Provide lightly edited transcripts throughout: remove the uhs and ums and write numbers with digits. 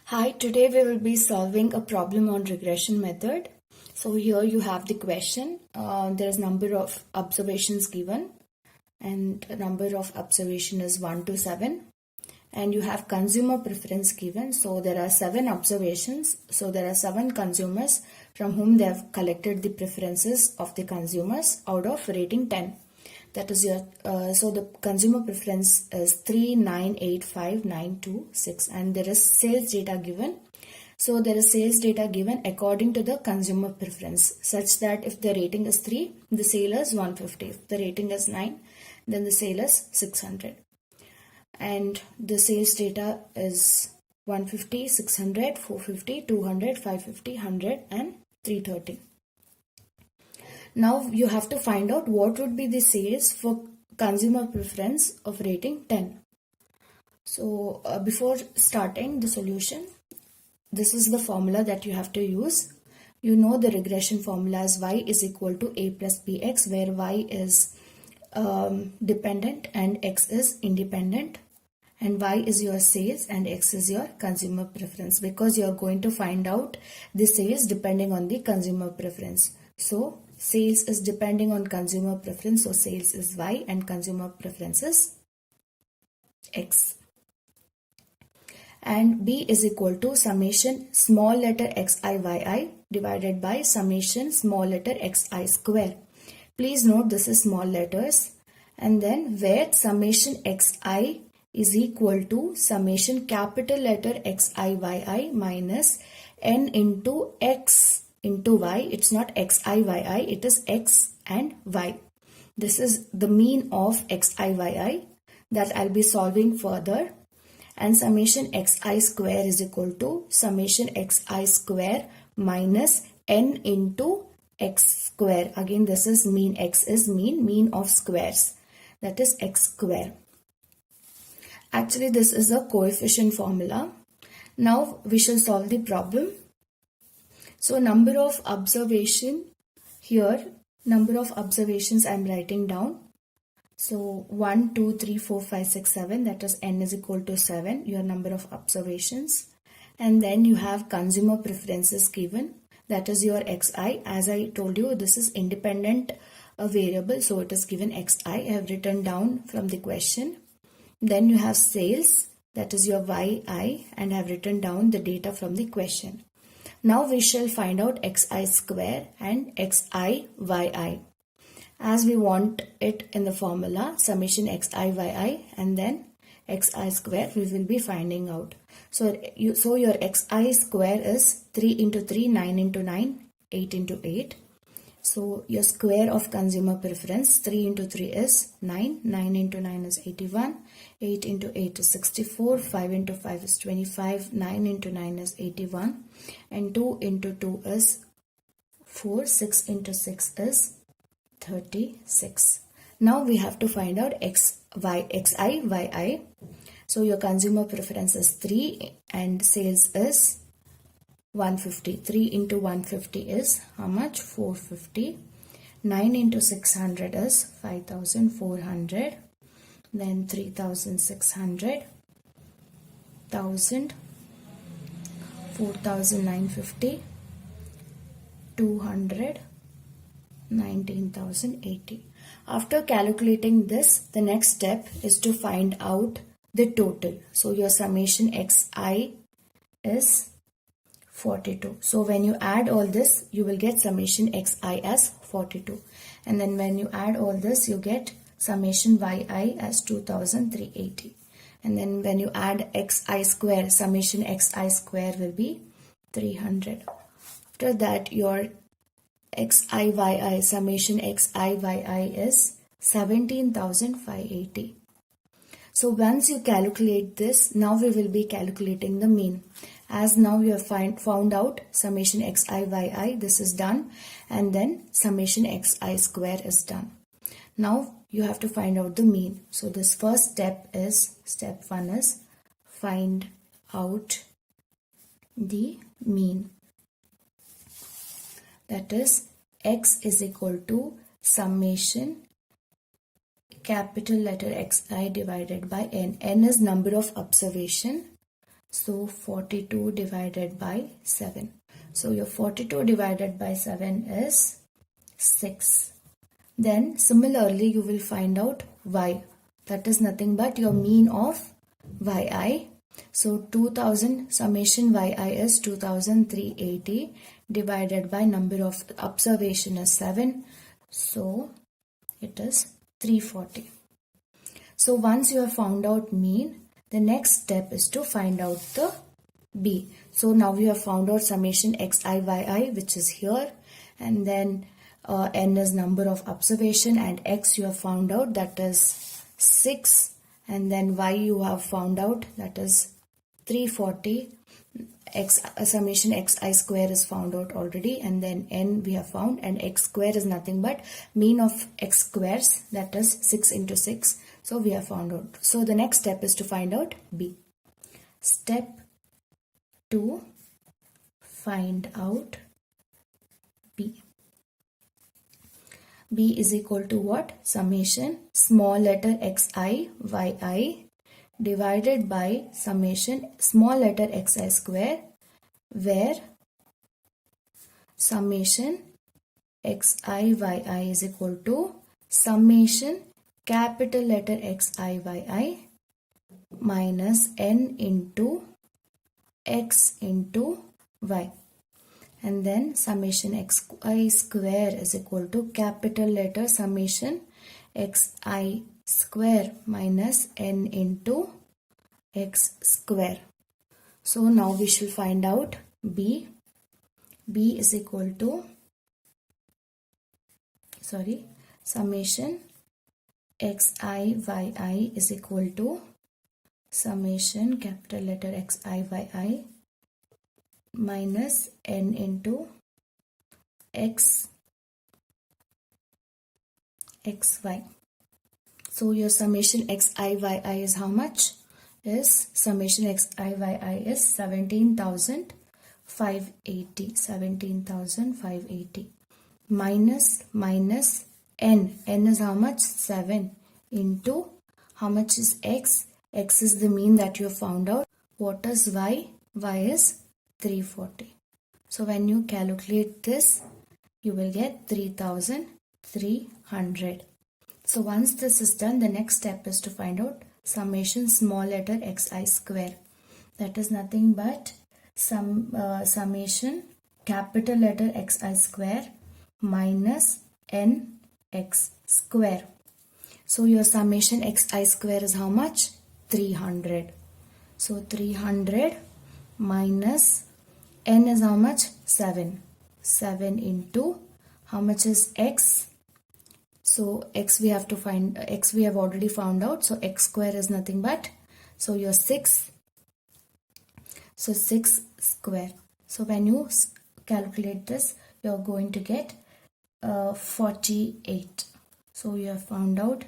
Hi, today we will be solving a problem on regression method. So here you have the question. There is number of observations given and the number of observation is 1 to 7. And you have consumer preference given. So there are 7 observations. So there are 7 consumers from whom they have collected the preferences of the consumers out of rating 10. That is your, so the consumer preference is 3, 9, 8, 5, 9, 2, 6 and there is sales data given. So there is sales data given according to the consumer preference such that if the rating is 3, the sale is 150. If the rating is 9, then the sale is 600. And the sales data is 150, 600, 450, 200, 550, 100 and 330. Now you have to find out what would be the sales for consumer preference of rating 10. So before starting the solution, this is the formula that you have to use. You know the regression formula is y is equal to a plus bx, where y is dependent and x is independent, and y is your sales and x is your consumer preference, because you are going to find out the sales depending on the consumer preference. So sales is depending on consumer preference, so sales is y and consumer preference is x. And b is equal to summation small letter xi divided by summation small letter xi square. Please note this is small letters, and then where summation xi is equal to summation capital letter xi minus n into x into y. It's not xi it is x and y. This is the mean of xi that I'll be solving further. And summation xi square is equal to summation xi square minus n into x square. Again, this is mean. X is mean of squares, that is x square. Actually, this is a coefficient formula. Now we shall solve the problem. So number of observation here, number of observations I am writing down. So 1, 2, 3, 4, 5, 6, 7, that is n is equal to 7, your number of observations. And then you have consumer preferences given, that is your xi. As I told you, this is independent variable, so it is given xi. I have written down from the question. Then you have sales, that is your yi, and I have written down the data from the question. Now we shall find out xi square and xi yi. As we want it in the formula, summation xi yi and then xi square we will be finding out. So your xi square is 3 into 3, 9 into 9, 8 into 8. So your square of consumer preference, 3 into 3 is 9, 9 into 9 is 81, 8 into 8 is 64, 5 into 5 is 25, 9 into 9 is 81, and 2 into 2 is 4, 6 into 6 is 36. Now we have to find out xi, yi. So your consumer preference is 3 and sales is 150. 3 into 150 is how much? 450. 9 into 600 is 5400. Then 3600. 1000. 4950. 200. 19,080. After calculating this, the next step is to find out the total. So your summation xi is 42. So when you add all this, you will get summation xi as 42. And then when you add all this, you get summation yi as 2,380. And then when you add xi square, summation xi square will be 300. After that, your xi summation xi is 17,580. So once you calculate this, now we will be calculating the mean. As now we have found out summation xi this is done, and then summation xi square is done. Now you have to find out the mean. So this first step is, step 1 is find out the mean. That is x is equal to summation capital letter xi divided by n. N is number of observation. So 42 divided by 7. So your 42 divided by 7 is 6. Then similarly you will find out y. That is nothing but your mean of yi. So 2000 summation yi is 2380 divided by number of observation is 7. So it is 340. So once you have found out mean, the next step is to find out the b. So now we have found out summation xi yi, which is here, and then n is number of observation, and x you have found out, that is 6, and then y you have found out, that is 340. Summation xi square is found out already, and then n we have found, and x square is nothing but mean of x squares, that is 6 into 6. So we have found out. So the next step is to find out b. Step 2, find out b. b is equal to what? Summation small letter xi yi divided by summation small letter xi square, where summation xi yi is equal to summation capital letter xi yi minus n into x into y, and then summation xi square is equal to capital letter summation xi square minus n into x square. So now we shall find out b. b is equal to summation xi yi is equal to summation capital letter xi yi minus n into x xy. So your summation xi yi is how much? Is summation xi yi is 17,580 minus n is how much? 7 into how much is x? X is the mean that you have found out. What is y? Y is 340. So when you calculate this, you will get 3,300. So once this is done, the next step is to find out summation small letter xi square. That is nothing but summation capital letter xi square minus nx square. So your summation xi square is how much? 300. So 300 minus n is how much? 7. 7 into how much is x? So x we have to find, x we have already found out. So x square is nothing but, so your 6. So 6 square. So when you calculate this, you are going to get 48. So you have found out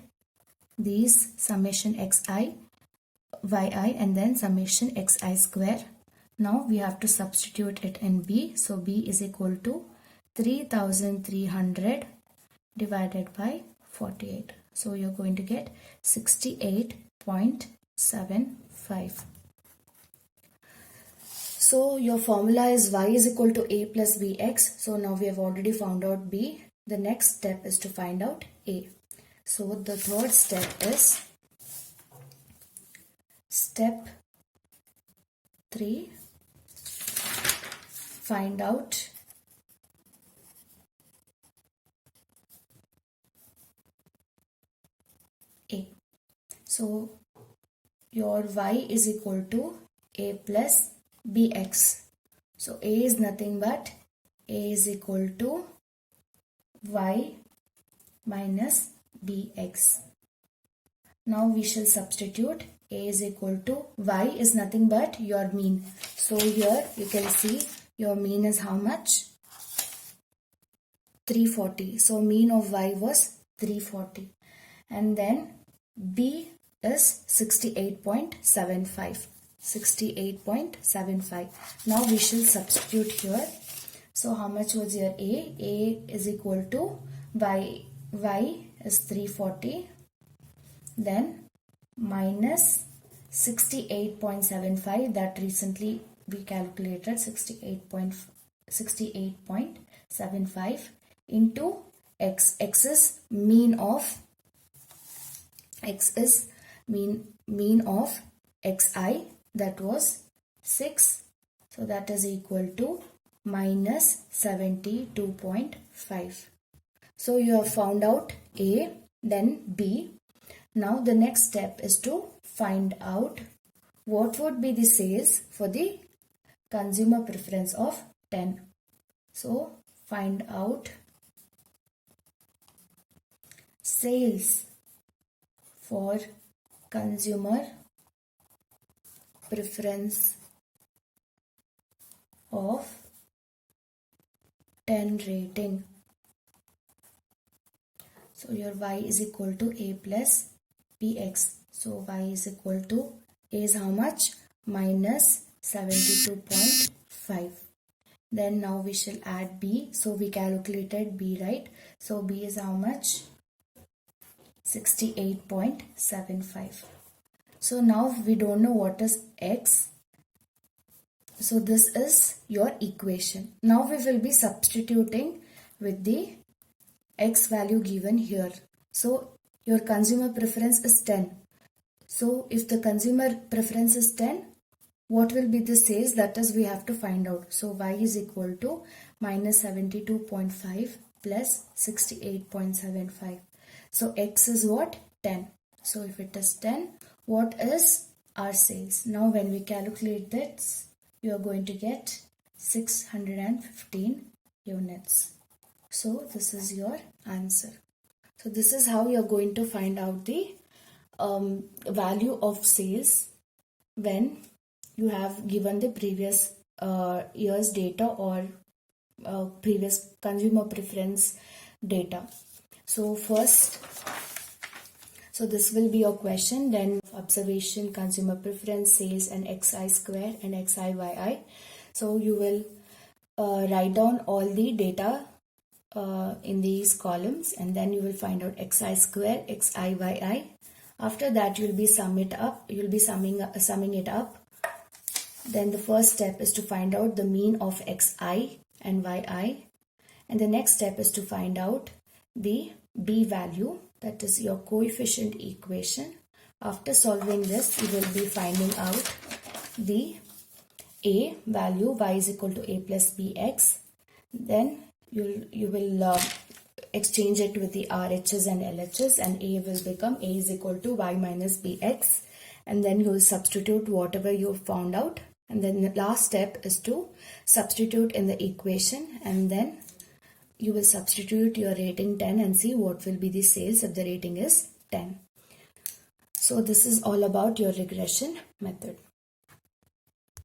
these summation xi yi and then summation xi square. Now we have to substitute it in b. So b is equal to 3,300 divided by 48. So you're going to get 68.75. So your formula is y is equal to a plus bx. So now we have already found out b. The next step is to find out a. So the third step is step 3, find out a. So your y is equal to a plus bx. So a is nothing but a is equal to y minus bx. Now we shall substitute. A is equal to y is nothing but your mean. So here you can see your mean is how much? 340. So mean of y was 340. And then b is 68.75. 68.75. Now we shall substitute here. So how much was your a? A is equal to y is 340. Then minus 68.75, that recently we calculated 68.75 into x. X is mean of xi, that was 6, so that is equal to minus 72.5. So you have found out A, then B. Now the next step is to find out what would be the sales for the consumer preference of 10. So find out sales for consumer preference of 10 rating. So your y is equal to a plus bx. So y is equal to a is how much? Minus 72.5. Then now we shall add b. So we calculated b, right? So b is how much? 68.75. So now we don't know what is x. So this is your equation. Now we will be substituting with the x value given here. So your consumer preference is 10. So if the consumer preference is 10, what will be the sales? That is, we have to find out. So y is equal to minus 72.5 plus 68.75. So x is what? 10. So if it is 10, what is our sales? Now when we calculate this, you are going to get 615 units. So this is your answer. So this is how you are going to find out the value of sales when you have given the previous year's data or previous consumer preference data. So first, so this will be your question, then observation, consumer preference, sales, and xi square and xi yi. So you will write down all the data in these columns, and then you will find out xi square, xi yi. After that, you will be summing it up. Then the first step is to find out the mean of xi and yi, and the next step is to find out the b value, that is your coefficient equation. After solving this, you will be finding out the a value, y is equal to a plus bx. Then you will exchange it with the RHS and LHS, and a will become a is equal to y minus bx, and then you will substitute whatever you found out, and then the last step is to substitute in the equation, and then you will substitute your rating 10 and see what will be the sales if the rating is 10. So this is all about your regression method.